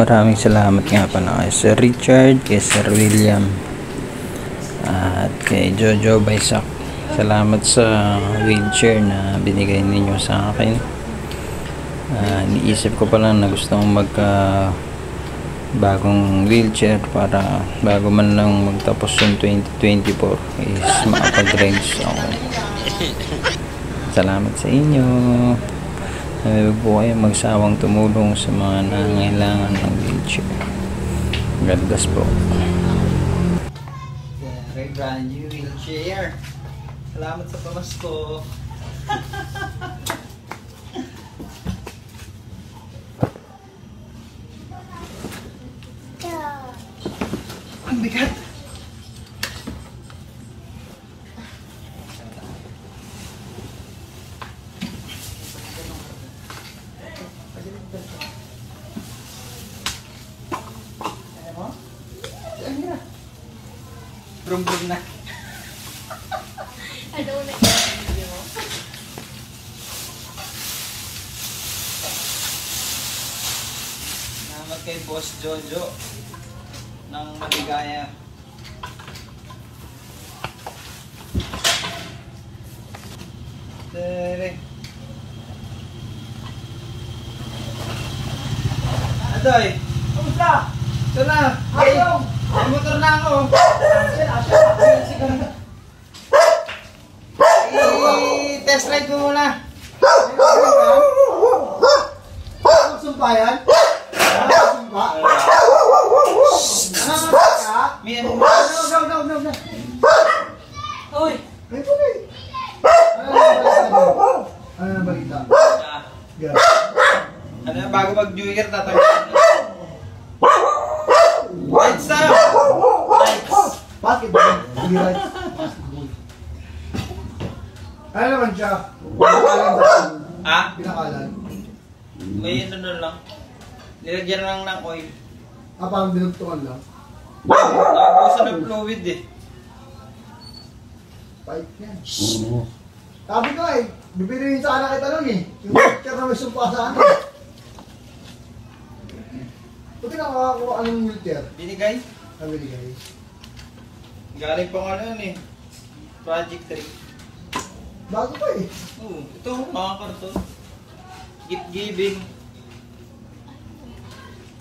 Maraming salamat nga pala kay Sir Richard, kay Sir William, at kay Jojo Baisak. Salamat sa wheelchair na binigay ninyo sa akin. Niisip ko pa lang na gusto kong magka bagong wheelchair para bago man lang magtapos yung 2024 is makapag-range ako. Salamat sa inyo. Huwag po kayo magsawang tumulong sa mga nangangailangan ng wheelchair. God bless po. Brand new wheelchair. Salamat sa pamasko. Ang bigat. Brum-brum na. I don't like that video. Salamat kay Boss Jojo ng Maligaya. Tere. Adoy, kamusta? Ito na. Ayong. May motor na ako. I-test ride ko muna. Sumpa yan? Sumpa? No. Uy! May puli. Ano na balita? Ano na, bago mag-New Year, tatawagin. Lights na! Lights! Basketball. Hindi right. Basketball. Ano naman siya? Pinakalan ba? Ha? Pinakalan. May ano na lang. Nilagyan lang ng oil. Parang binugtungan lang. Nakabusan ng fluid eh. Pipe yan. Sabi ko bibili rin sana kita nun eh. Yung picture na may sumpa sa akin. Buti nakakakuha ka ng wheelchair. Binigay? Nabili guys. Galing pang ano yun eh. Project 3. Bago pa eh. Oo, ito nakakarton. Gift giving.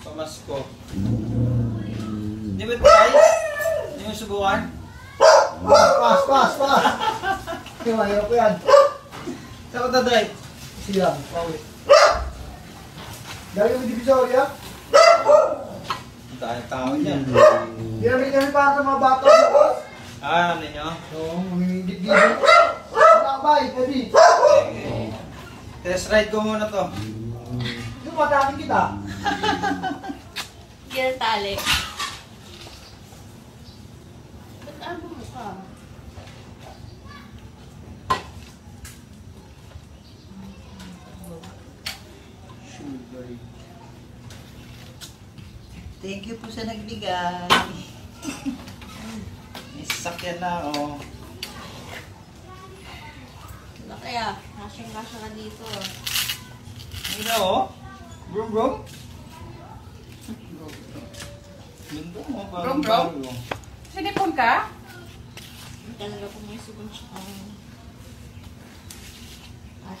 Pamasko. Di ba try? Di mo subukan? Pass. Yung mahirap ko yan. Saan ka drive? Silang, pauwi. Galing kami Divisoria. Dahil tao niyan. Ginamit kami para sa mga bata sa boss. Ah, ano nyo? Oo, mamimigit-gigit. Nakabay, Eddie. Test ride ko muna to. Yung patakin kita. Ginatali. Ba't ano mo ka? Thank you po sa nagbigay. May sasakyan na ako. Ano kaya? Kasyang-kasya ka dito. Ano oh? Brum? Ganda mo. Brum? Sinipon ka? Talaga po may sugon siya.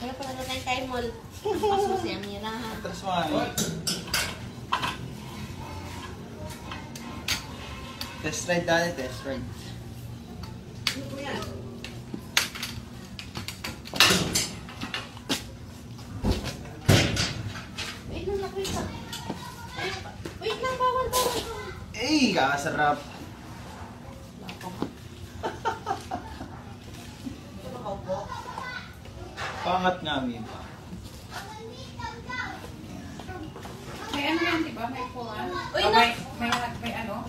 Kaya pala na tayo kay mall. Masusi ang nila. Atras mami. Test ride dali, test ride. Wait lang. Wait lang, bawal. Eh, kakasarap. Pangat namin. May ano yan, di ba? May pulan. Uy, Oh, may ano?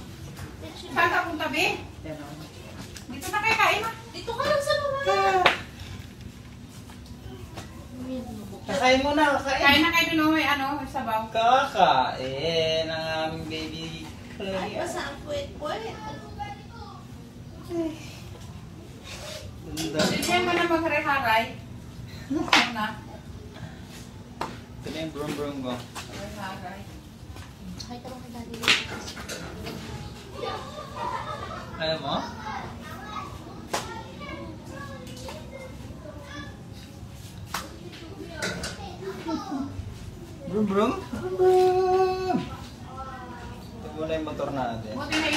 Saan ka punta, be? Dito na kayo kain na. Dito ka lang sa baba. Kakain mo na, kakain. Kain na kayo dun, oh, may ano, may sabaw. Kakain ang aming baby. Ay, basta ang puwet-puwet. Ganda. Diyan mo na magre-haray. Ano na? Ito na yung brum-brum ko. Magre-haray. Ay, Kaya mo? Brum brum. Brum brum. Ito muna yung motor natin. Buti na